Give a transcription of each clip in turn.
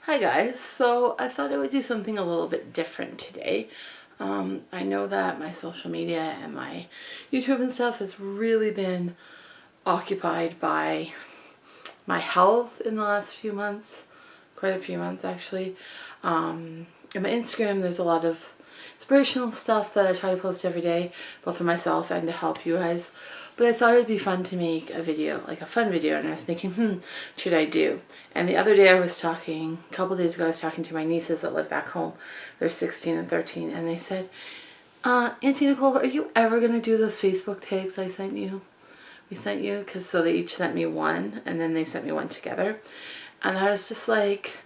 Hi guys, so I thought I would do something a little bit different today. I know that my social media and my YouTube and stuff has really been occupied by my health in the last few months, quite a few months actually. In my Instagram there's a lot of inspirational stuff that I try to post every day, both for myself and to help you guys. But I thought it'd be fun to make a video, like a fun video, and I was thinking, should I do? And the other day a couple days ago, I was talking to my nieces that live back home. They're 16 and 13, and they said, Auntie Nicole, are you ever going to do those Facebook tags I sent you? We sent you, so they each sent me one, and then they sent me one together. And I was just like,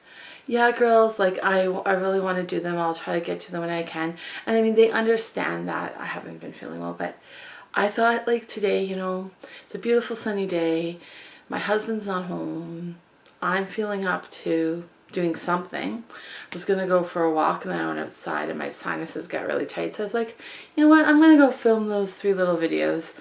yeah, girls, like I really want to do them. I'll try to get to them when I can. And I mean, they understand that I haven't been feeling well, but I thought like today, it's a beautiful sunny day. My husband's not home. I'm feeling up to doing something. I was going to go for a walk, and then I went outside and my sinuses got really tight. So I was like, you know what? I'm going to go film those 3 little videos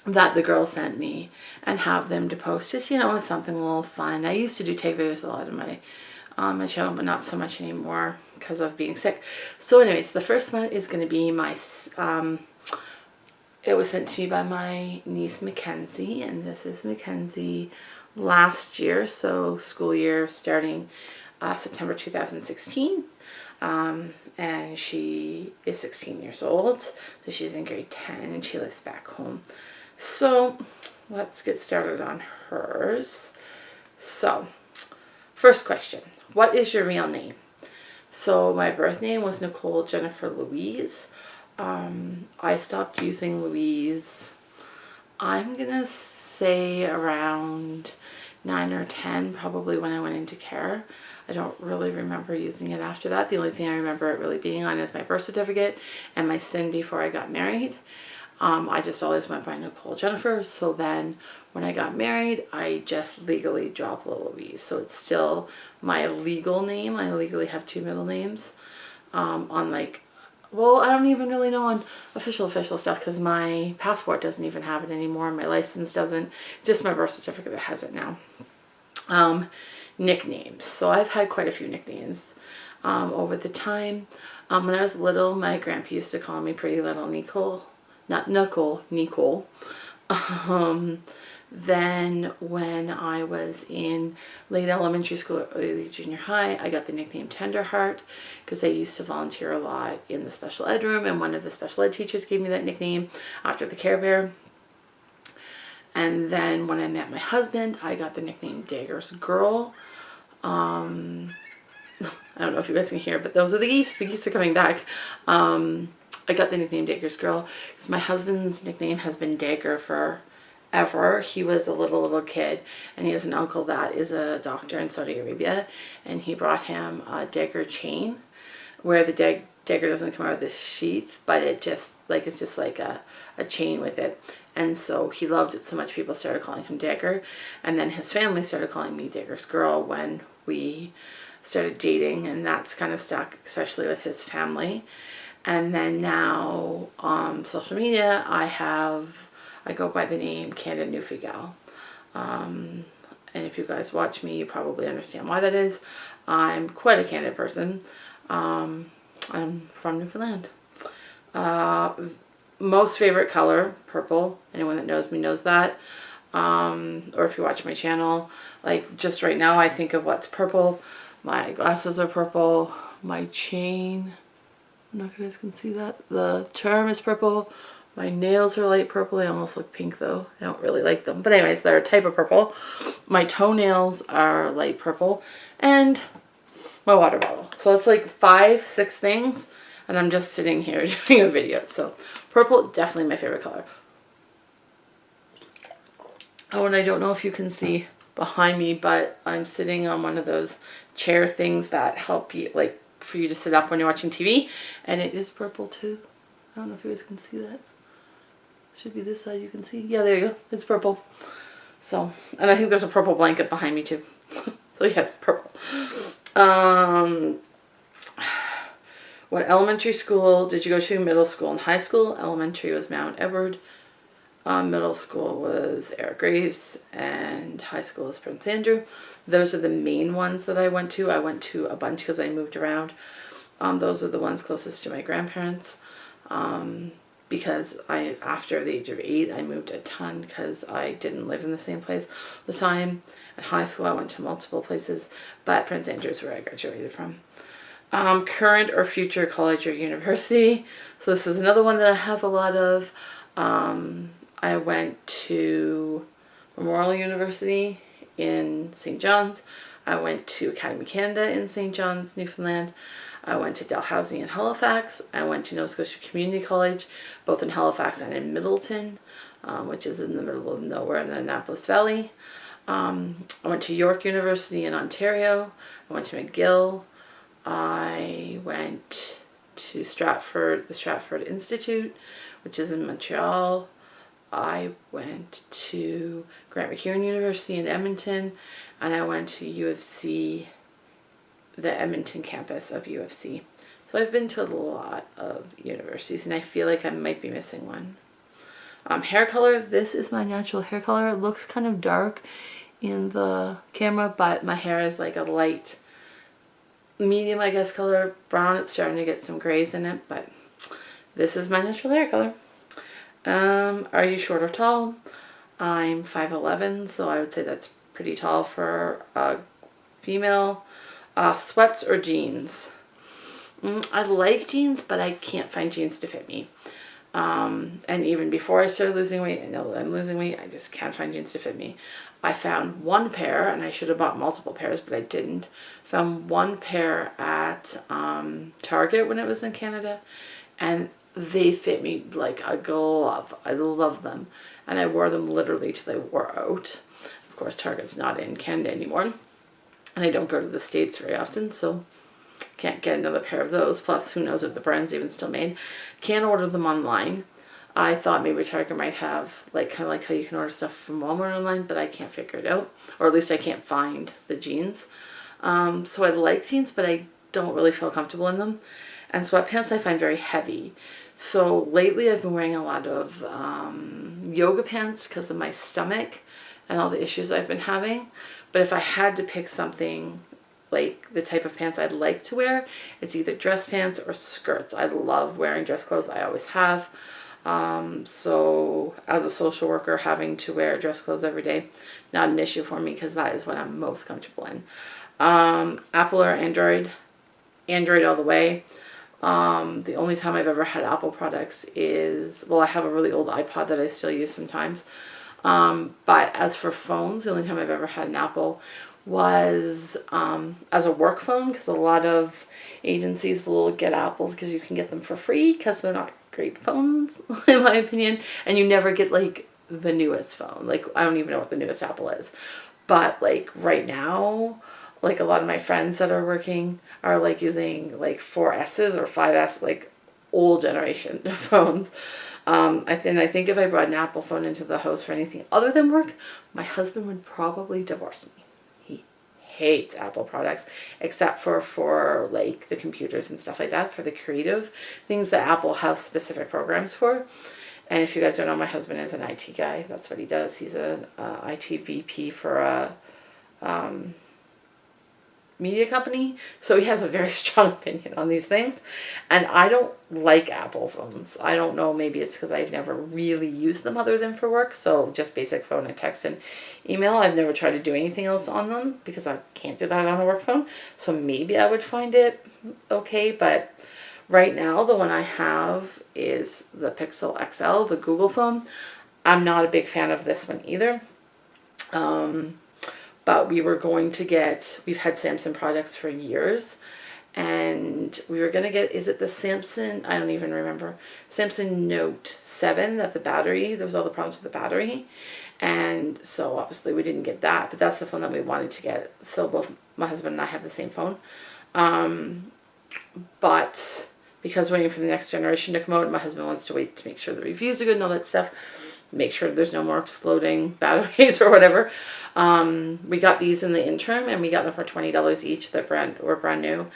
that the girl sent me and have them to post. Just, something a little fun. I used to do take videos a lot in my channel, but not so much anymore because of being sick. So anyways, the first one is going to be my it was sent to me by my niece Mackenzie, and this is Mackenzie last year, so school year starting September 2016. And she is 16 years old, so she's in grade 10 and she lives back home. So let's get started on hers. So first question, what is your real name? So my birth name was Nicole Jennifer Louise. I stopped using Louise, I'm gonna say around 9 or 10, probably when I went into care. I don't really remember using it after that. The only thing I remember it really being on is my birth certificate and my SIN before I got married. I just always went by Nicole Jennifer. So then when I got married, I just legally dropped the Louise. So it's still my legal name. I legally have 2 middle names. Well, I don't even really know on official stuff because my passport doesn't even have it anymore. My license doesn't. Just my birth certificate that has it now. Nicknames. So I've had quite a few nicknames over the time. When I was little, my grandpa used to call me Pretty Little Nicole. Not Nicole, Nicole. Then when I was in late elementary school, early junior high, I got the nickname Tenderheart because I used to volunteer a lot in the special ed room, and one of the special ed teachers gave me that nickname after the Care Bear. And then when I met my husband, I got the nickname Dagger's Girl. I don't know if you guys can hear, but those are the geese. The geese are coming back. I got the nickname Dagger's Girl because my husband's nickname has been Dagger forever. He was a little kid, and he has an uncle that is a doctor in Saudi Arabia, and he brought him a dagger chain where the dagger doesn't come out of the sheath, but it's just like a chain with it. And so he loved it so much, people started calling him Dagger, and then his family started calling me Dagger's Girl when we started dating, and that's kind of stuck, especially with his family. And then now social media, I go by the name Candid Newfie gal. And if you guys watch me, you probably understand why that is. I'm quite a candid person. I'm from Newfoundland. Most favorite color, purple. Anyone that knows me knows that. Or if you watch my channel, like just right now I think of what's purple. My glasses are purple. My chain, I don't know if you guys can see that. The charm is purple. My nails are light purple. They almost look pink though. I don't really like them. But anyways, they're a type of purple. My toenails are light purple. And my water bottle. So that's like 5-6 things. And I'm just sitting here doing a video. So purple, definitely my favorite color. Oh, and I don't know if you can see behind me, but I'm sitting on one of those chair things that help you, like for you to sit up when you're watching TV. And it is purple too. I don't know if you guys can see that. Should be this side you can see. Yeah, there you go. It's purple. So, and I think there's a purple blanket behind me too. So yes, purple. What elementary school did you go to? Middle school and high school. Elementary was Mount Edward. Middle school was Eric Graves, and high school is Prince Andrew. Those are the main ones that I went to. I went to a bunch because I moved around. Those are the ones closest to my grandparents. Because after the age of 8, I moved a ton because I didn't live in the same place all the time. At high school, I went to multiple places, but Prince Andrew is where I graduated from. Current or future college or university. So this is another one that I have a lot of. I went to Memorial University in St. John's. I went to Academy Canada in St. John's, Newfoundland. I went to Dalhousie in Halifax. I went to Nova Scotia Community College, both in Halifax and in Middleton, which is in the middle of nowhere in the Annapolis Valley. I went to York University in Ontario. I went to McGill. I went to Stratford, the Stratford Institute, which is in Montreal. I went to Grant McEwen University in Edmonton, and I went to U of C, the Edmonton campus of U of C. So I've been to a lot of universities, and I feel like I might be missing one. Hair color, this is my natural hair color. It looks kind of dark in the camera, but my hair is like a light medium, I guess, color. Brown, it's starting to get some grays in it, but this is my natural hair color. Are you short or tall? I'm 5'11", so I would say that's pretty tall for a female. Sweats or jeans? I like jeans, but I can't find jeans to fit me. And even before I started losing weight, I know that I'm losing weight, I just can't find jeans to fit me. I found one pair, and I should have bought multiple pairs, but I didn't. Found one pair at Target when it was in Canada, and they fit me like a glove. I love them, and I wore them literally till they wore out. Of course, Target's not in Canada anymore, and I don't go to the States very often, so can't get another pair of those. Plus, who knows if the brand's even still made. Can't order them online. I thought maybe Target might have, like, kind of like how you can order stuff from Walmart online, but I can't figure it out. Or at least I can't find the jeans. So I like jeans, but I don't really feel comfortable in them. And sweatpants I find very heavy. So lately I've been wearing a lot of yoga pants because of my stomach and all the issues I've been having. But if I had to pick something, like the type of pants I'd like to wear, it's either dress pants or skirts. I love wearing dress clothes. I always have. So as a social worker, having to wear dress clothes every day, not an issue for me because that is what I'm most comfortable in. Apple or Android? Android all the way. The only time I've ever had Apple products is, well, I have a really old iPod that I still use sometimes. But as for phones, the only time I've ever had an Apple was as a work phone, because a lot of agencies will get Apples because you can get them for free because they're not great phones in my opinion, and you never get like the newest phone. Like, I don't even know what the newest Apple is, but like right now, like a lot of my friends that are working are like using like 4S's or 5S, like old generation phones. I think if I brought an Apple phone into the house for anything other than work, my husband would probably divorce me. He hates Apple products, except for like the computers and stuff like that, for the creative things that Apple has specific programs for. And if you guys don't know, my husband is an IT guy. That's what he does. He's an IT VP for a media company, so he has a very strong opinion on these things, and I don't like Apple phones. I don't know, maybe it's because I've never really used them other than for work, so just basic phone and text and email. I've never tried to do anything else on them because I can't do that on a work phone, so maybe I would find it okay. But right now the one I have is the Pixel XL, the Google phone. I'm not a big fan of this one either. But we were going to get, we've had Samsung products for years, and we were going to get, is it the Samsung, I don't even remember, Samsung Note 7, that the battery, there was all the problems with the battery, and so obviously we didn't get that, but that's the phone that we wanted to get. So both my husband and I have the same phone, but because we're waiting for the next generation to come out, my husband wants to wait to make sure the reviews are good and all that stuff, make sure there's no more exploding batteries or whatever. We got these in the interim, and we got them for $20 each. Were brand new,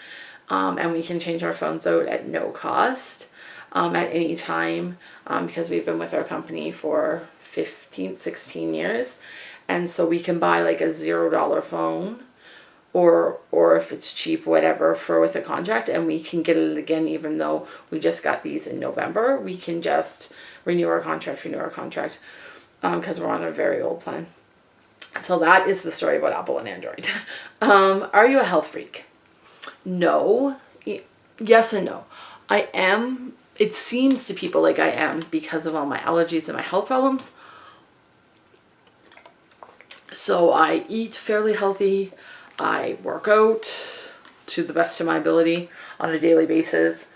and we can change our phones out at no cost at any time, because we've been with our company for 15, 16 years. And so we can buy like a $0 phone, or if it's cheap, whatever, for with a contract, and we can get it again even though we just got these in November. We can just renew our contract, because we're on a very old plan. So that is the story about Apple and Android. Are you a health freak? No. Yes and no. I am. It seems to people like I am because of all my allergies and my health problems. So I eat fairly healthy. I work out to the best of my ability on a daily basis.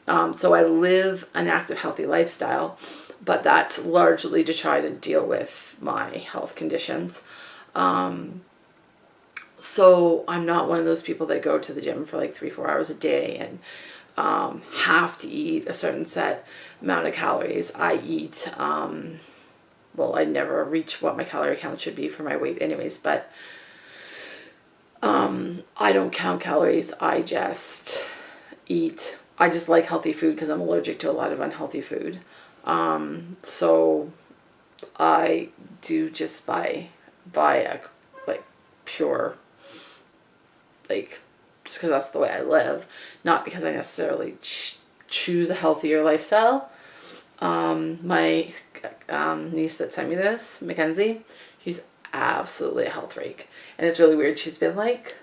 So I live an active, healthy lifestyle, but that's largely to try to deal with my health conditions. So I'm not one of those people that go to the gym for like 3-4 hours a day and have to eat a certain set amount of calories. I eat, well, I never reach what my calorie count should be for my weight anyways, but I don't count calories. I just eat. I just like healthy food because I'm allergic to a lot of unhealthy food. So I do just buy a like pure, like, just because that's the way I live, not because I necessarily choose a healthier lifestyle. My niece that sent me this, Mackenzie, she's absolutely a health freak, and it's really weird. She's been like,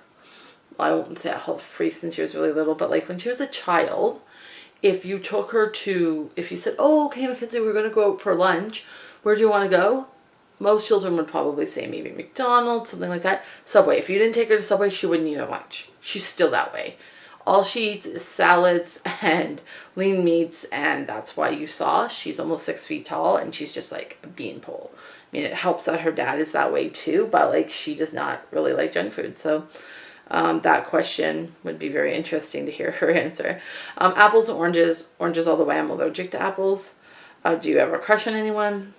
I won't say a health freak since she was really little, but like when she was a child, if you took her to, if you said, oh, okay, Mackenzie, we're going to go out for lunch, where do you want to go? Most children would probably say maybe McDonald's, something like that. Subway. If you didn't take her to Subway, she wouldn't eat a lunch. She's still that way. All she eats is salads and lean meats, and that's why you saw she's almost 6 feet tall, and she's just like a beanpole. I mean, it helps that her dad is that way too, but like she does not really like junk food. So that question would be very interesting to hear her answer. Apples and oranges. Oranges all the way. I'm allergic to apples. Do you ever crush on anyone?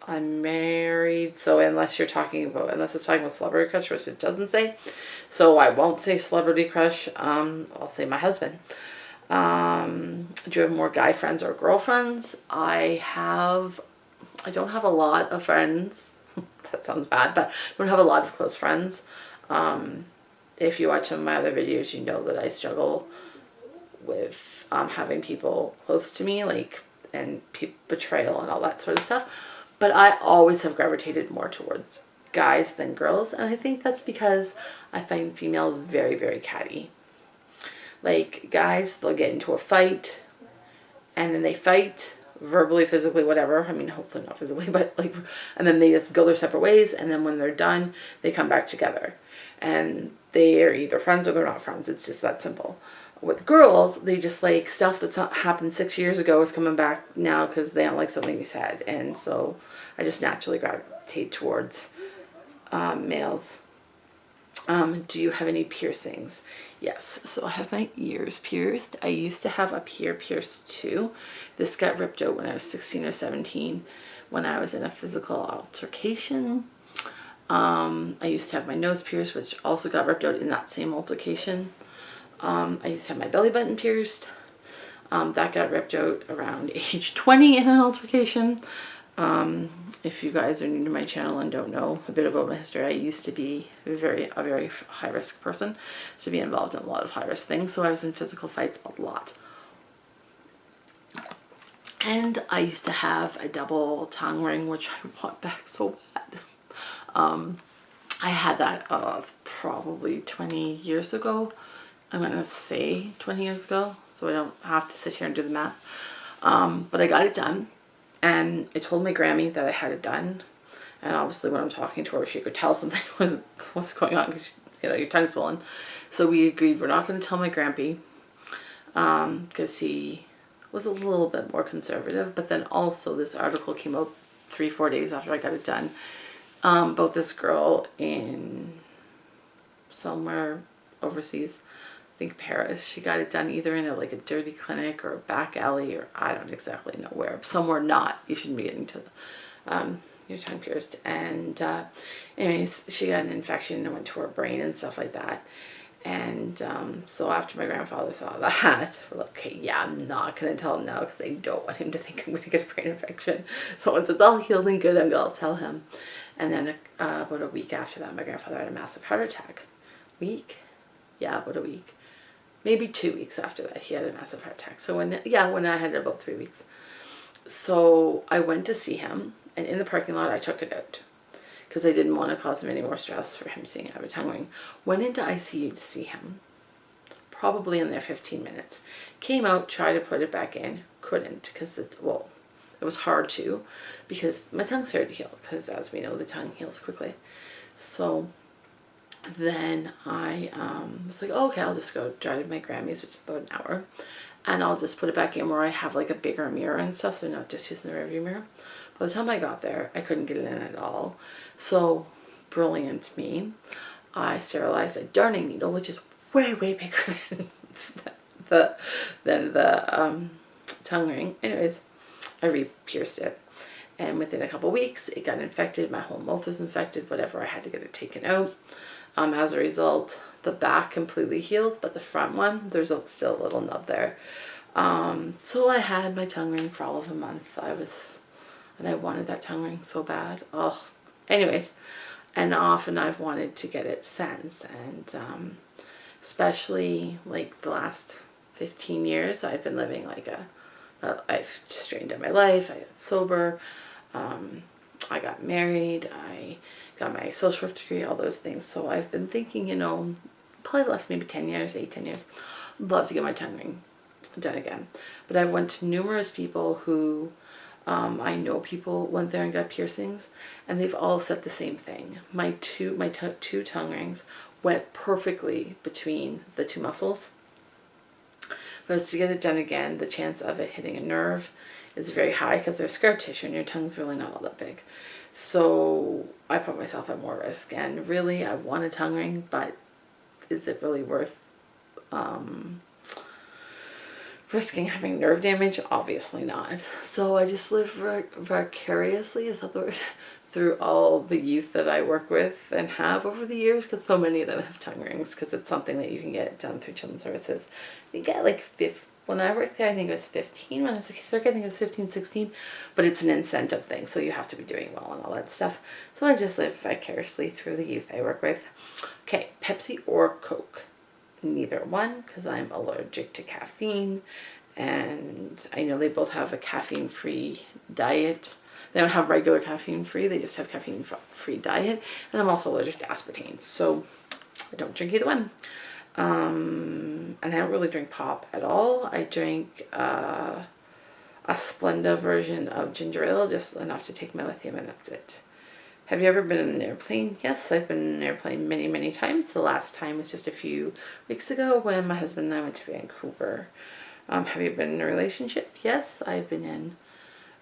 I'm married, so unless it's talking about celebrity crush, which it doesn't say, so I won't say celebrity crush. I'll say my husband. Do you have more guy friends or girlfriends? I don't have a lot of friends. That sounds bad, but I don't have a lot of close friends. If you watch some of my other videos, you know that I struggle with having people close to me, like, and betrayal and all that sort of stuff. But I always have gravitated more towards guys than girls. And I think that's because I find females very, very catty. Like, guys, they'll get into a fight, and then they fight verbally, physically, whatever. I mean, hopefully not physically, but like, and then they just go their separate ways. And then when they're done, they come back together. And they are either friends or they're not friends. It's just that simple. With girls, they just like stuff that's happened 6 years ago is coming back now because they don't like something you said. And so I just naturally gravitate towards males. Do you have any piercings? Yes. So I have my ears pierced. I used to have up here pierced too. This got ripped out when I was 16 or 17 when I was in a physical altercation. I used to have my nose pierced, which also got ripped out in that same altercation. I used to have my belly button pierced. That got ripped out around age 20 in an altercation. If you guys are new to my channel and don't know a bit about my history, I used to be a very high risk person, to be involved in a lot of high risk things. So I was in physical fights a lot. And I used to have a double tongue ring, which I want back so bad. I had that probably 20 years ago. I'm going to say 20 years ago, so I don't have to sit here and do the math. But I got it done, and I told my Grammy that I had it done. And obviously when I'm talking to her, she could tell something was going on because, you know, your tongue's swollen. So we agreed we're not going to tell my Grampy because he was a little bit more conservative. But then also this article came out 3-4 days after I got it done about this girl in somewhere overseas, I think Paris. She got it done either in a dirty clinic or a back alley, or I don't exactly know where. Somewhere not. You shouldn't be getting to your tongue pierced. And anyways, she got an infection and went to her brain and stuff like that. And so after my grandfather saw that, we're like, okay, yeah, I'm not going to tell him now because I don't want him to think I'm going to get a brain infection. So once it's all healed and good, I'm going to tell him. And then about a week after that, my grandfather had a massive heart attack. Yeah, about a week. Maybe 2 weeks after that, he had a massive heart attack. So when I had about 3 weeks. So I went to see him, and in the parking lot, I took it out because I didn't want to cause him any more stress for him seeing I have a tongue ring. Went into ICU to see him, probably in there 15 minutes. Came out, tried to put it back in, couldn't because it was hard to because my tongue started to heal because, as we know, the tongue heals quickly. So then I was like, oh, okay, I'll just go drive to my Grammy's, which is about an hour, and I'll just put it back in where I have like a bigger mirror and stuff, so I'm not just using the rearview mirror. By the time I got there, I couldn't get it in at all. So brilliant me, I sterilized a darning needle, which is way bigger than the tongue ring. Anyways, I re-pierced it, and within a couple weeks it got infected. My whole mouth was infected, whatever. I had to get it taken out. As a result, the back completely healed, but the front one, there's still a little nub there. So I had my tongue ring for all of a month. And I wanted that tongue ring so bad. Oh, anyways, and often I've wanted to get it since, and especially like the last 15 years, I've been living like I've straightened out my life. I got sober. I got married. I got my social work degree, all those things. So I've been thinking, probably the last maybe 10 years, 10 years, I'd love to get my tongue ring done again. But I've went to numerous people who, I know people went there and got piercings, and they've all said the same thing. My two tongue rings went perfectly between the two muscles. If I was to get it done again, the chance of it hitting a nerve is very high because there's scar tissue and your tongue's really not all that big. So I put myself at more risk, and really I want a tongue ring, but is it really worth risking having nerve damage? Obviously not. So I just live vicariously, is that the word, through all the youth that I work with and have over the years, because so many of them have tongue rings, because it's something that you can get done through Children's Services. You get like when I worked there, I think it was 15. When I was a caseworker, I think it was 15, 16. But it's an incentive thing, so you have to be doing well and all that stuff. So I just live vicariously through the youth I work with. Okay, Pepsi or Coke? Neither one, because I'm allergic to caffeine. And I know they both have a caffeine-free diet. They don't have regular caffeine-free, they just have caffeine-free diet. And I'm also allergic to aspartame, so I don't drink either one. And I don't really drink pop at all. I drink a Splenda version of ginger ale, just enough to take my lithium, and that's it. Have you ever been in an airplane? Yes, I've been in an airplane many times. The last time was just a few weeks ago when my husband and I went to Vancouver. Have you been in a relationship? Yes, I've been in,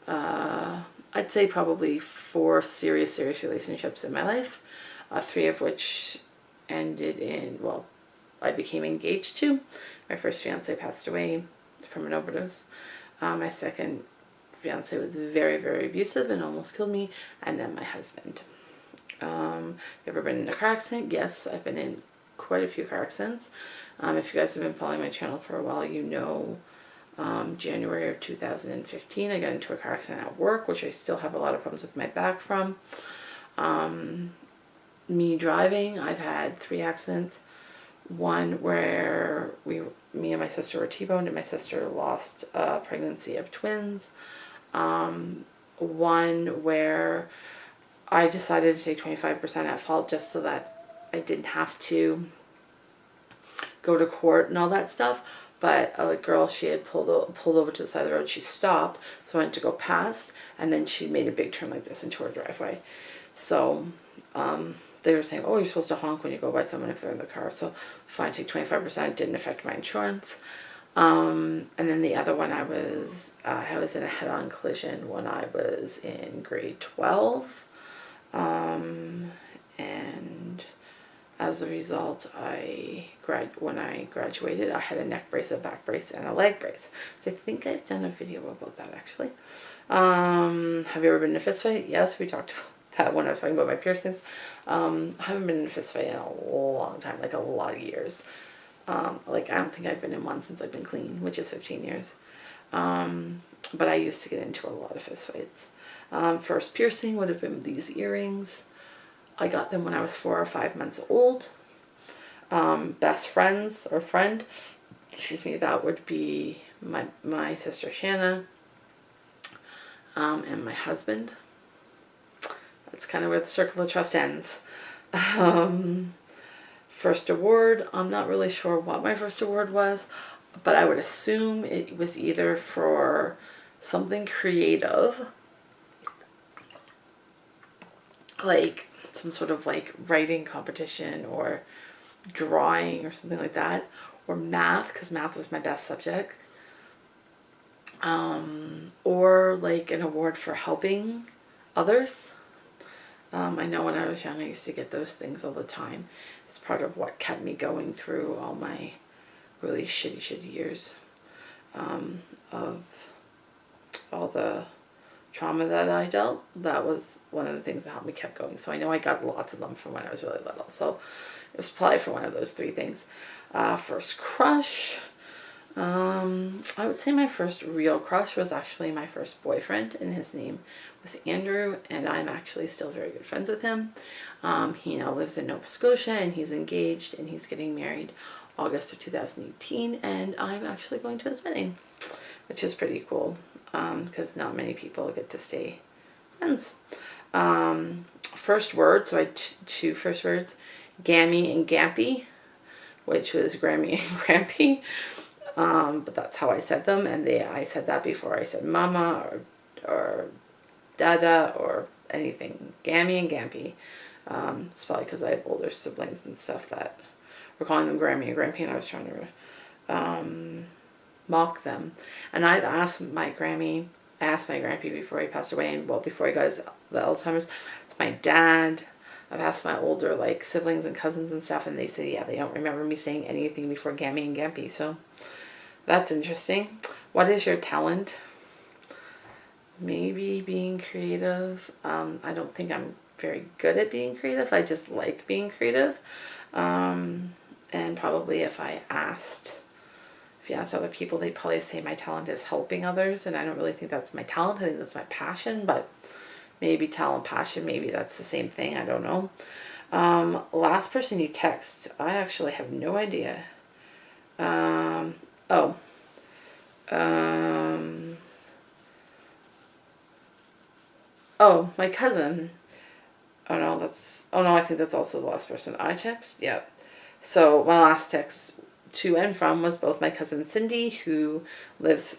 I'd say probably 4 serious relationships in my life. 3 of which ended in, I became engaged to. My first fiance passed away from an overdose. My second fiance was very abusive and almost killed me. And then my husband. You ever been in a car accident? Yes, I've been in quite a few car accidents. If you guys have been following my channel for a while, you know January of 2015 I got into a car accident at work, which I still have a lot of problems with my back from. Me driving, I've had 3 accidents. One where me and my sister were T-boned, and my sister lost a pregnancy of twins. One where I decided to take 25% at fault just so that I didn't have to go to court and all that stuff. But a girl, she had pulled over to the side of the road. She stopped, so I went to go past, and then she made a big turn like this into her driveway. So they were saying, oh, you're supposed to honk when you go by someone if they're in the car. So fine, take 25%, didn't affect my insurance. And then the other one, I was in a head-on collision when I was in grade 12. And as a result, when I graduated, I had a neck brace, a back brace, and a leg brace. So I think I've done a video about that, actually. Have you ever been in a fist fight? Yes, we talked about when I was talking about my piercings. I haven't been in a fist fight in a long time, like a lot of years. Like I don't think I've been in one since I've been clean, which is 15 years. But I used to get into a lot of fist fights. First piercing would have been these earrings. I got them when I was 4 or 5 months old. Best friends or friend, excuse me, that would be my sister Shanna, and my husband. That's kind of where the circle of trust ends. First award, I'm not really sure what my first award was, but I would assume it was either for something creative, like some sort of like writing competition or drawing or something like that, or math, because math was my best subject, or like an award for helping others. I know when I was young I used to get those things all the time. It's part of what kept me going through all my really shitty years, of all the trauma that I dealt. That was one of the things that helped me keep going. So I know I got lots of them from when I was really little. So it was probably for one of those 3 things. First crush. I would say my first real crush was actually my first boyfriend, and his name was Andrew, and I'm actually still very good friends with him. He now lives in Nova Scotia, and he's engaged, and he's getting married August of 2018, and I'm actually going to his wedding, which is pretty cool, because not many people get to stay friends. First word, so I had 2 first words, Gammy and Gampy, which was Grammy and Grampy. But that's how I said them, and I said that before I said mama or dada or anything. Gammy and Gampy. It's probably because I have older siblings and stuff that were calling them Grammy and Grampy, and I was trying to mock them. And I've asked my Grampy before he passed away, and well, before he got the Alzheimer's. It's my dad. I've asked my older like siblings and cousins and stuff, and they say yeah, they don't remember me saying anything before Gammy and Gampy. So that's interesting. What is your talent? Maybe being creative. I don't think I'm very good at being creative. I just like being creative. And probably if you asked other people, they'd probably say my talent is helping others, and I don't really think that's my talent. I think that's my passion, but maybe talent, passion, maybe that's the same thing. I don't know. Last person you text. I actually have no idea. My cousin. I think that's also the last person I text. Yeah. So my last text to and from was both my cousin Cindy, who lives,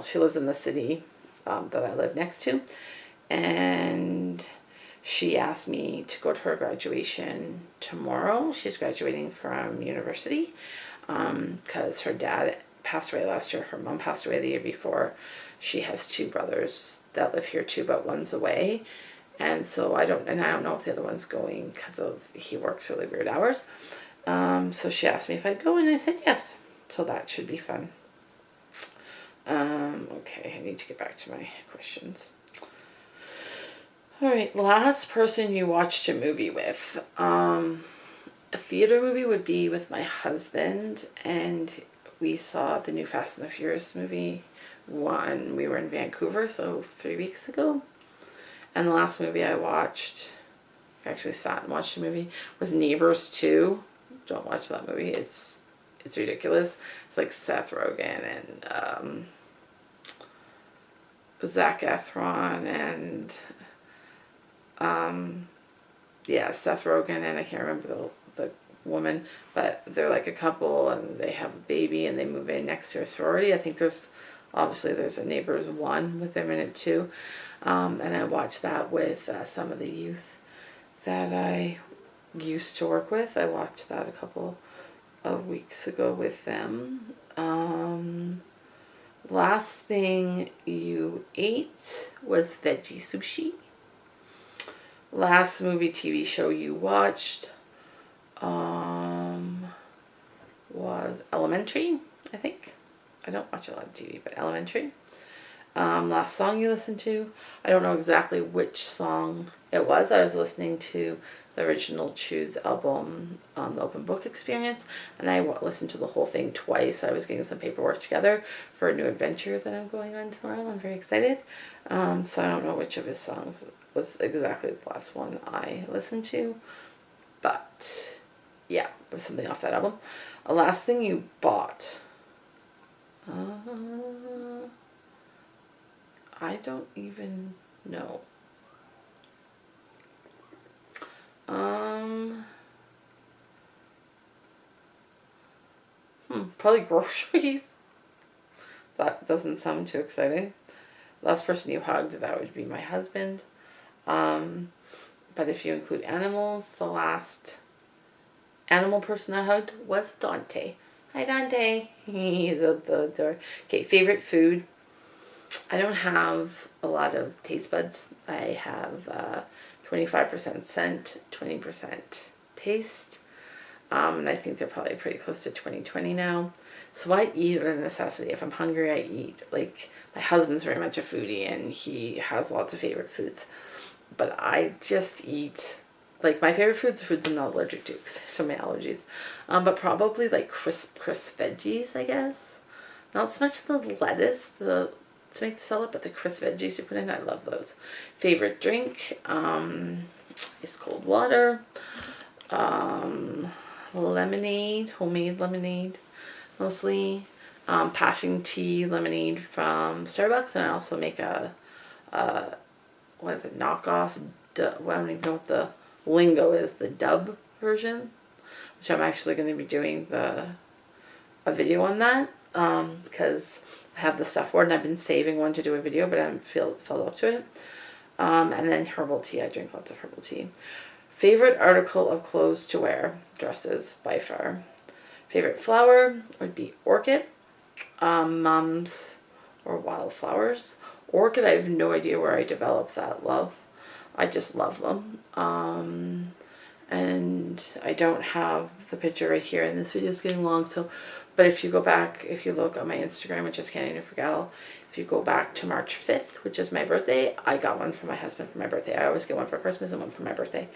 she lives in the city that I live next to. And she asked me to go to her graduation tomorrow. She's graduating from university because her dad passed away last year. Her mom passed away the year before. She has 2 brothers that live here too, but one's away. And so I don't know if the other one's going because he works really weird hours. So she asked me if I'd go, and I said yes. So that should be fun. Okay, I need to get back to my questions. All right, last person you watched a movie with. A theater movie would be with my husband, and we saw the new Fast and the Furious movie when we were in Vancouver, so 3 weeks ago. And the last movie I watched, I actually sat and watched a movie, was Neighbors 2. Don't watch that movie. It's ridiculous. It's like Seth Rogen and Zac Efron and Seth Rogen, and I can't remember the woman, but they're like a couple, and they have a baby, and they move in next to a sorority. I think there's a Neighbors 1 with them in it too. And I watched that with some of the youth that I used to work with. I watched that a couple of weeks ago with them. Last thing you ate was veggie sushi. Last movie TV show you watched was Elementary, I think. I don't watch a lot of TV, but Elementary. Last song you listened to. I don't know exactly which song it was. I was listening to the original Choose album, the Open Book Experience, and I listened to the whole thing twice. I was getting some paperwork together for a new adventure that I'm going on tomorrow. I'm very excited. So I don't know which of his songs was exactly the last one I listened to, but yeah, it was something off that album. A last thing you bought. I don't even know. Probably groceries. That doesn't sound too exciting. Last person you hugged, that would be my husband. But if you include animals, the last animal person I hugged was Dante. Hi, Dante. He's at the door. Okay, favorite food. I don't have a lot of taste buds. I have 25% scent, 20% taste. And I think they're probably pretty close to 20/20 now. So I eat out of necessity. If I'm hungry, I eat. Like, my husband's very much a foodie, and he has lots of favorite foods. But I just eat, like, my favorite foods are foods I'm not allergic to because I have so many allergies. But probably, like, crisp veggies, I guess. Not so much the lettuce, to make the salad, but the crisp veggies you put in, I love those. Favorite drink is cold water. Lemonade, homemade lemonade, mostly. Passion tea lemonade from Starbucks, and I also make a what is it, knockoff, well, I don't even know what the lingo is, the dub version, which I'm actually going to be doing a video on that, because I have the stuff for it, and I've been saving one to do a video, but I haven't filled up to it. And then herbal tea, I drink lots of herbal tea. Favorite article of clothes to wear, dresses by far. Favorite flower would be orchid, mums, or wildflowers. Orchid, I have no idea where I developed that love. I just love them. And I don't have the picture right here, and this video is getting long, so, but if you go back, if you look on my Instagram, which is Candid, if you go back to March 5th, which is my birthday, I got one for my husband for my birthday. I always get one for Christmas and one for my birthday.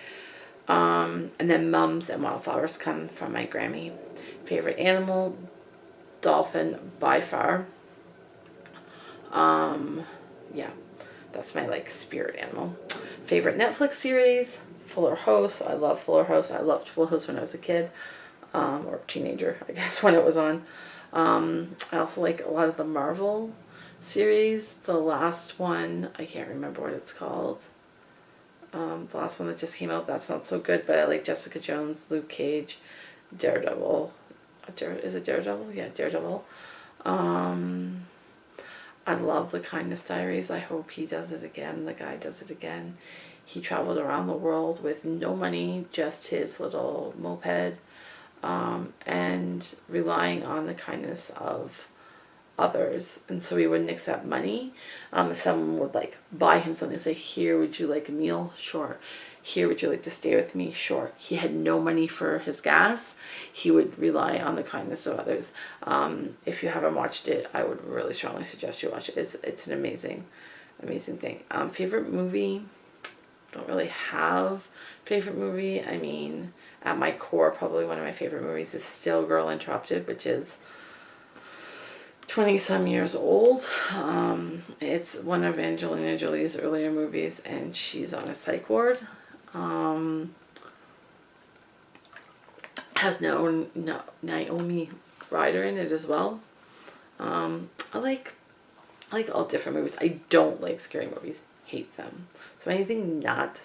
And then mums and wildflowers come from my Grammy. Favorite animal, dolphin by far. Yeah, that's my, like, spirit animal. Favorite Netflix series, Fuller House. I love Fuller House. I loved Fuller House when I was a kid, or teenager, I guess, when it was on. I also like a lot of the Marvel series. The last one, I can't remember what it's called. The last one that just came out, that's not so good, but I like Jessica Jones, Luke Cage, Daredevil. Is it Daredevil? Yeah, Daredevil. I love The Kindness Diaries. I hope he does it again. The guy does it again. He traveled around the world with no money, just his little moped, and relying on the kindness of others. And so he wouldn't accept money. If someone would, like, buy him something, say, here, would you like a meal? Sure. Here, would you like to stay with me? Sure. He had no money for his gas. He would rely on the kindness of others. If you haven't watched it, I would really strongly suggest you watch it. It's an amazing thing. Favorite movie? Don't really have favorite movie. I mean, at my core, probably one of my favorite movies is still Girl Interrupted, which is 20-some years old. It's one of Angelina Jolie's earlier movies, and she's on a psych ward. Has Naomi Ryder in it as well. I like all different movies. I don't like scary movies. Hate them. So anything not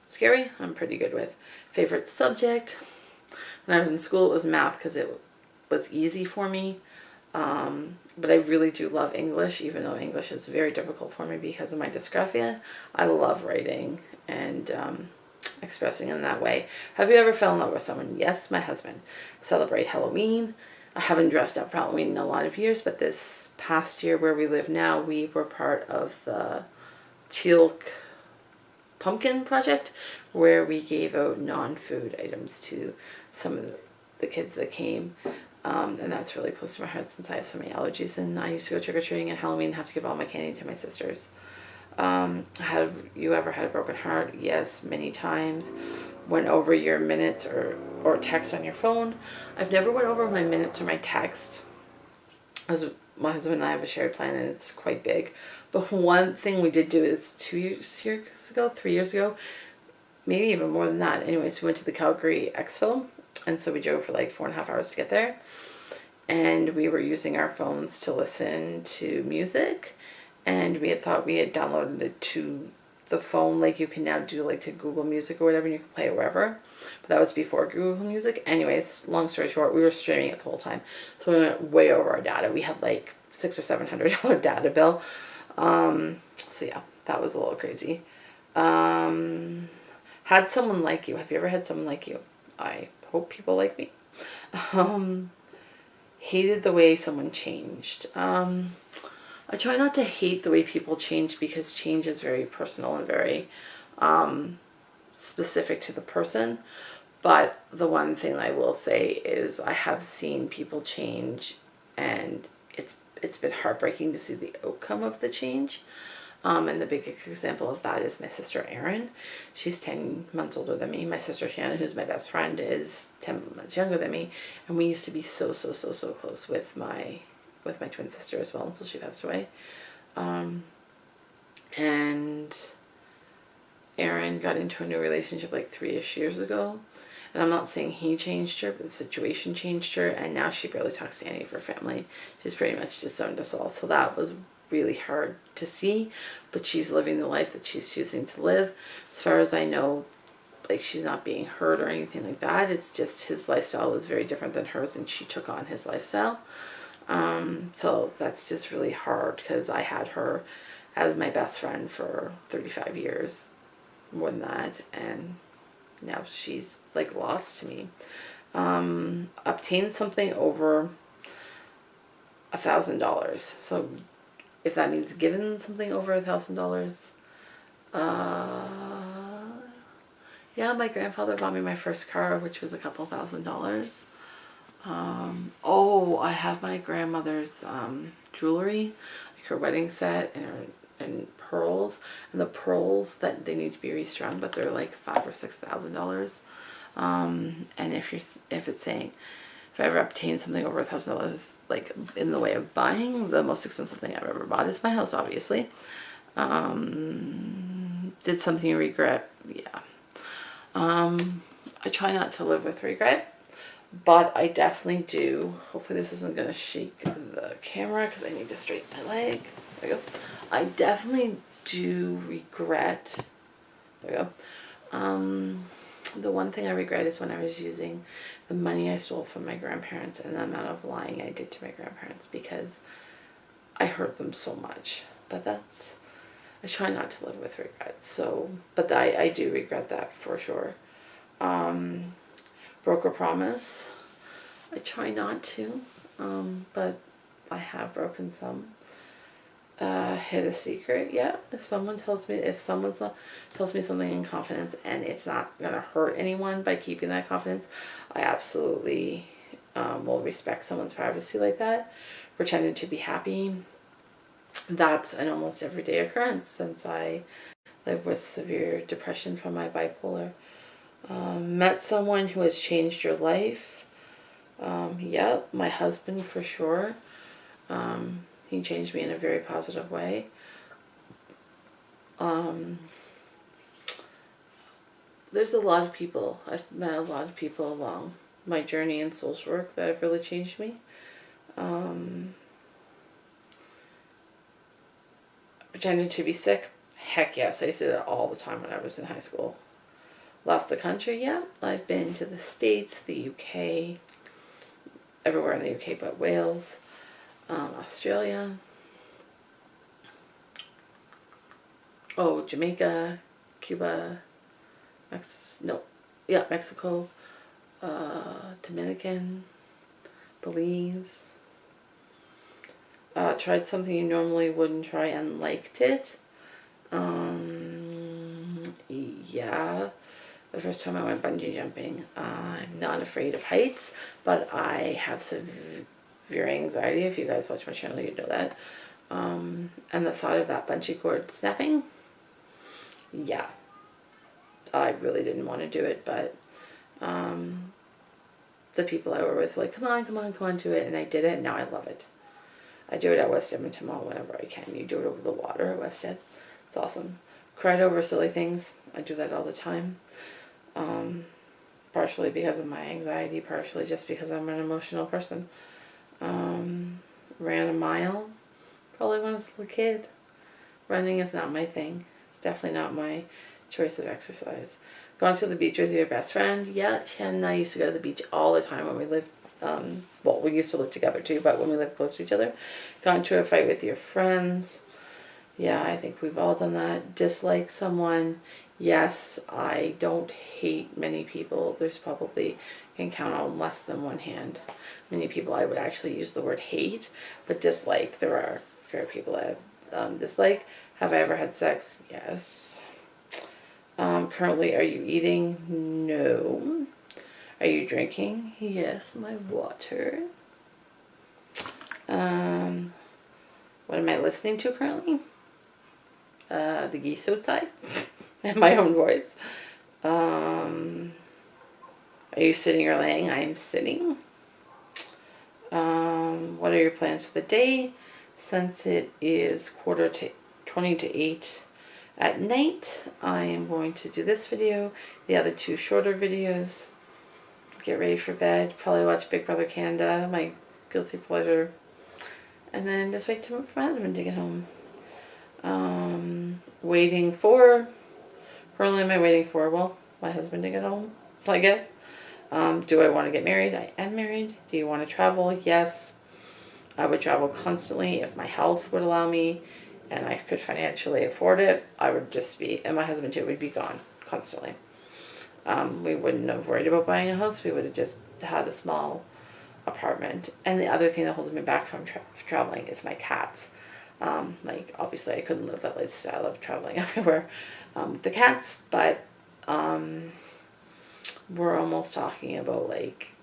scary, I'm pretty good with. Favorite subject? When I was in school, it was math because it was easy for me. But I really do love English, even though English is very difficult for me because of my dysgraphia. I love writing and expressing in that way. Have you ever fell in love with someone? Yes, my husband. Celebrate Halloween. I haven't dressed up for Halloween in a lot of years, but this past year where we live now, we were part of the Teal Pumpkin Project, where we gave out non-food items to some of the kids that came. And that's really close to my heart since I have so many allergies, and I used to go trick-or-treating at Halloween and have to give all my candy to my sisters. Have you ever had a broken heart? Yes, many times. Went over your minutes or text on your phone. I've never went over my minutes or my text, as my husband and I have a shared plan, and it's quite big. But one thing we did do is 3 years ago, maybe even more than that. Anyways, we went to the Calgary Expo, and so we drove for like 4.5 hours to get there. And we were using our phones to listen to music, and we had thought we had downloaded it to the phone, like you can now do like to Google Music or whatever, and you can play it wherever. But that was before Google Music. Anyways, long story short, we were streaming it the whole time, so we went way over our data. We had like $600 or $700 data bill. So yeah, that was a little crazy. Had someone like you. Have you ever had someone like you? I hope people like me. Hated the way someone changed. I try not to hate the way people change, because change is very personal and very specific to the person. But the one thing I will say is I have seen people change, and it's been heartbreaking to see the outcome of the change. And the biggest example of that is my sister Erin. She's 10 months older than me. My sister Shannon, who's my best friend, is 10 months younger than me. And we used to be so close with my twin sister as well until she passed away. And Erin got into a new relationship like 3-ish years ago. And I'm not saying he changed her, but the situation changed her. And now she barely talks to any of her family. She's pretty much disowned us all. So that was really hard to see, but she's living the life that she's choosing to live. As far as I know, like, she's not being hurt or anything like that. It's just his lifestyle is very different than hers, and she took on his lifestyle. So that's just really hard, because I had her as my best friend for 35 years, more than that, and now she's like lost to me. Obtained something over $1,000. So if that means given something over $1,000, yeah, my grandfather bought me my first car, which was a couple $1,000s. Oh, I have my grandmother's jewelry, like her wedding set and pearls, and the pearls that they need to be restrung, but they're like $5,000 or $6,000. And if it's saying, if I ever obtain something over $1,000, like in the way of buying, the most expensive thing I've ever bought is my house, obviously. Did something you regret? Yeah. I try not to live with regret, but I definitely do. Hopefully this isn't going to shake the camera, because I need to straighten my leg. There we go. I definitely do regret. There we go. The one thing I regret is when I was using the money I stole from my grandparents, and the amount of lying I did to my grandparents, because I hurt them so much. But I try not to live with regret. So, but I do regret that for sure. Broke a promise. I try not to, but I have broken some. Hid a secret. Yeah, if someone tells me something in confidence, and it's not gonna hurt anyone by keeping that confidence, I absolutely will respect someone's privacy like that. Pretending to be happy, that's an almost everyday occurrence since I live with severe depression from my bipolar. Met someone who has changed your life. Yeah, my husband for sure. He changed me in a very positive way. There's a lot of people. I've met a lot of people along my journey in social work that have really changed me. Pretending to be sick? Heck yes, I used to do that all the time when I was in high school. Left the country? Yeah, I've been to the States, the UK, everywhere in the UK but Wales. Australia, Jamaica, Cuba, Mexico, Dominican, Belize. Tried something you normally wouldn't try and liked it. Yeah, the first time I went bungee jumping. I'm not afraid of heights, but I have severe anxiety. If you guys watch my channel, you know that. And the thought of that bungee cord snapping, yeah, I really didn't want to do it, but the people I were with were like, come on, come on, come on, do it. And I did it, and now I love it. I do it at West Edmonton Mall whenever I can. You do it over the water at West Ed. It's awesome. Cried over silly things. I do that all the time. Partially because of my anxiety, partially just because I'm an emotional person. Ran a mile, probably when I was a little kid. Running is not my thing. It's definitely not my choice of exercise. Gone to the beach with your best friend? Yeah, Chen and I used to go to the beach all the time when we lived, well, we used to live together too, but when we lived close to each other. Gone to a fight with your friends? Yeah, I think we've all done that. Dislike someone? Yes, I don't hate many people. There's probably, can count on less than one hand. Many people I would actually use the word hate, but dislike, there are fair people I have dislike. Have I ever had sex? Yes. Currently, are you eating? No. Are you drinking? Yes, my water. What am I listening to currently? The geese outside and my own voice. Are you sitting or laying? I am sitting. What are your plans for the day? Since it is 20 to 8 at night, I am going to do this video, the other two shorter videos, get ready for bed, probably watch Big Brother Canada, my guilty pleasure, and then just wait for my husband to get home. Waiting for, currently am I waiting for, well, my husband to get home, I guess. Do I want to get married? I am married. Do you want to travel? Yes. I would travel constantly if my health would allow me and I could financially afford it. I would just be, and my husband too, would be gone constantly. We wouldn't have worried about buying a house. We would have just had a small apartment. And the other thing that holds me back from traveling is my cats. Like, obviously I couldn't live that lifestyle of traveling everywhere with the cats, but we're almost talking about, like,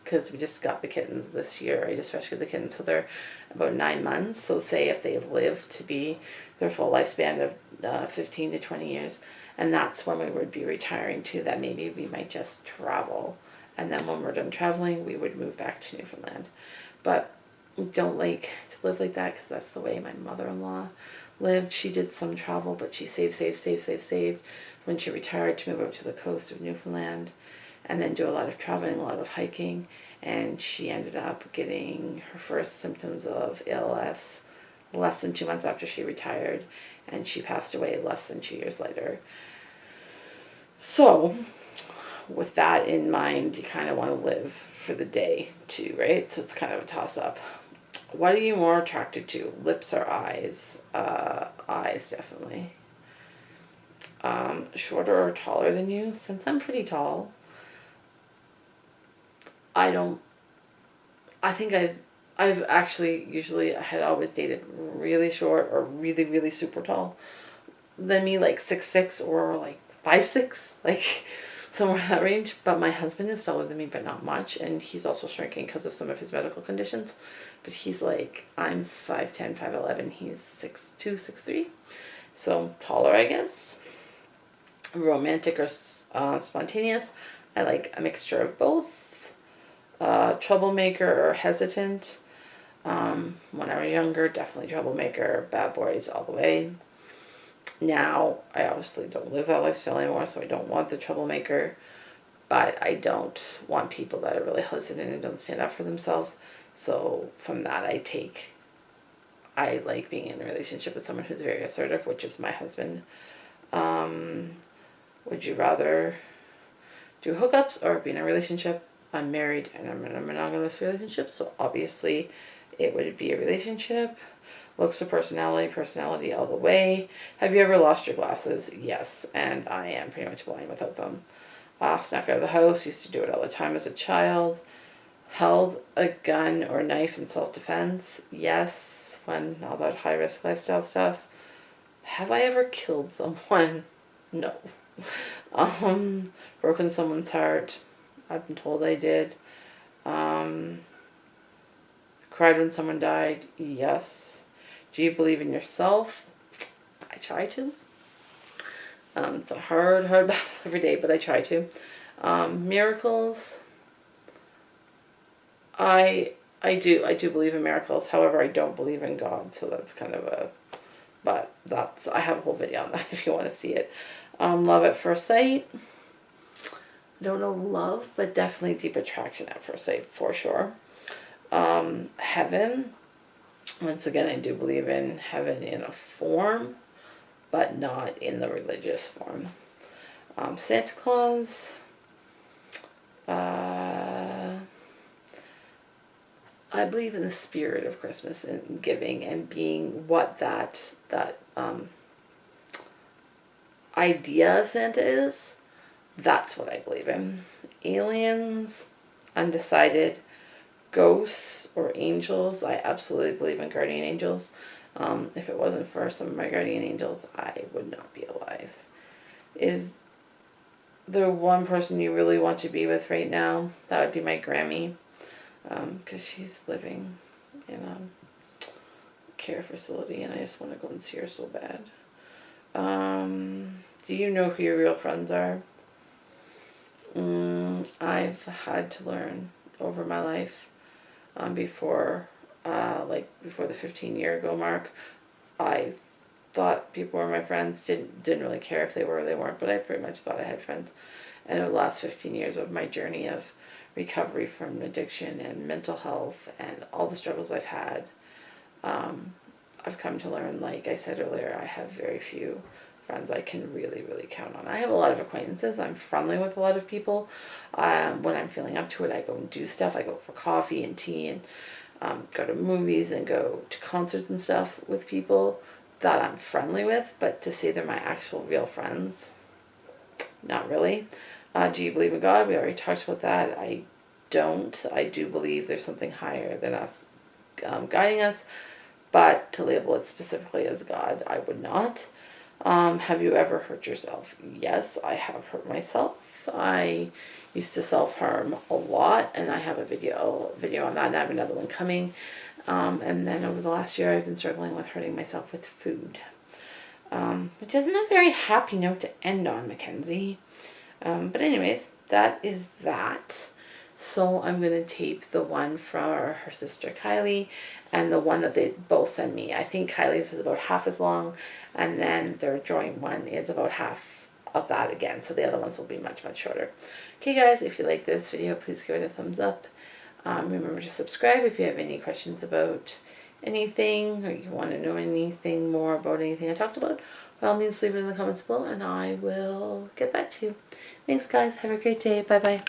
because we just got the kittens this year. I just rescued the kittens, so they're about 9 months. So say if they live to be their full lifespan of 15 to 20 years, and that's when we would be retiring too, that maybe we might just travel. And then when we're done traveling, we would move back to Newfoundland. But we don't like to live like that because that's the way my mother-in-law lived. She did some travel, but she saved when she retired to move out to the coast of Newfoundland and then do a lot of traveling, a lot of hiking. And she ended up getting her first symptoms of ALS less than 2 months after she retired, and she passed away less than 2 years later. So with that in mind, you kind of want to live for the day too, right? So it's kind of a toss-up. What are you more attracted to, lips or eyes? Eyes, definitely. Shorter or taller than you? Since I'm pretty tall, I think I've actually usually, I had always dated really short or really, really super tall than me, like 6'6" or like 5'6", like somewhere in that range. But my husband is taller than me, but not much, and he's also shrinking because of some of his medical conditions. But he's like, I'm 5'10", 5'11", he's 6'2", 6'3", so taller, I guess. Romantic or spontaneous? I like a mixture of both. Troublemaker or hesitant? When I was younger, definitely troublemaker, bad boys all the way. Now, I obviously don't live that lifestyle anymore, so I don't want the troublemaker, but I don't want people that are really hesitant and don't stand up for themselves. So from that, I like being in a relationship with someone who's very assertive, which is my husband. Would you rather do hookups or be in a relationship? I'm married and I'm in a monogamous relationship, so obviously it would be a relationship. Looks or personality all the way. Have you ever lost your glasses? Yes, and I am pretty much blind without them. Snuck out of the house, used to do it all the time as a child. Held a gun or knife in self-defense? Yes, when all that high-risk lifestyle stuff. Have I ever killed someone? No. Broken someone's heart. I've been told I did. Cried when someone died. Yes. Do you believe in yourself? I try to. It's a hard battle every day, but I try to. Miracles. I do believe in miracles. However, I don't believe in God, so that's kind of a... But I have a whole video on that if you want to see it. Love at first sight. I don't know love, but definitely deep attraction at first sight, for sure. Heaven. Once again, I do believe in heaven in a form, but not in the religious form. Santa Claus. I believe in the spirit of Christmas and giving and being what that idea of Santa is. That's what I believe in. Aliens, undecided. Ghosts or angels. I absolutely believe in guardian angels. If it wasn't for some of my guardian angels, I would not be alive. Is there one person you really want to be with right now? That would be my Grammy. Because she's living in a care facility and I just want to go and see her so bad. Do you know who your real friends are? I've had to learn over my life. Before the 15-year ago mark, I thought people were my friends. Didn't really care if they were or they weren't, but I pretty much thought I had friends. And over the last 15 years of my journey of recovery from addiction and mental health and all the struggles I've had, I've come to learn, like I said earlier, I have very few friends I can really, really count on. I have a lot of acquaintances. I'm friendly with a lot of people. When I'm feeling up to it, I go and do stuff. I go for coffee and tea and go to movies and go to concerts and stuff with people that I'm friendly with. But to say they're my actual real friends, not really. Do you believe in God? We already talked about that. I don't. I do believe there's something higher than us guiding us. But to label it specifically as God, I would not. Have you ever hurt yourself? Yes, I have hurt myself. I used to self-harm a lot, and I have a video on that, and I have another one coming. And then over the last year, I've been struggling with hurting myself with food, which isn't a very happy note to end on, Mackenzie. But anyways, that is that. So I'm going to tape the one from her sister Kylie and the one that they both sent me. I think Kylie's is about half as long, and then their joint one is about half of that again. So the other ones will be much, much shorter. Okay, guys, if you like this video, please give it a thumbs up. Remember to subscribe if you have any questions about anything or you want to know anything more about anything I talked about. By all means, leave it in the comments below, and I will get back to you. Thanks, guys. Have a great day. Bye-bye.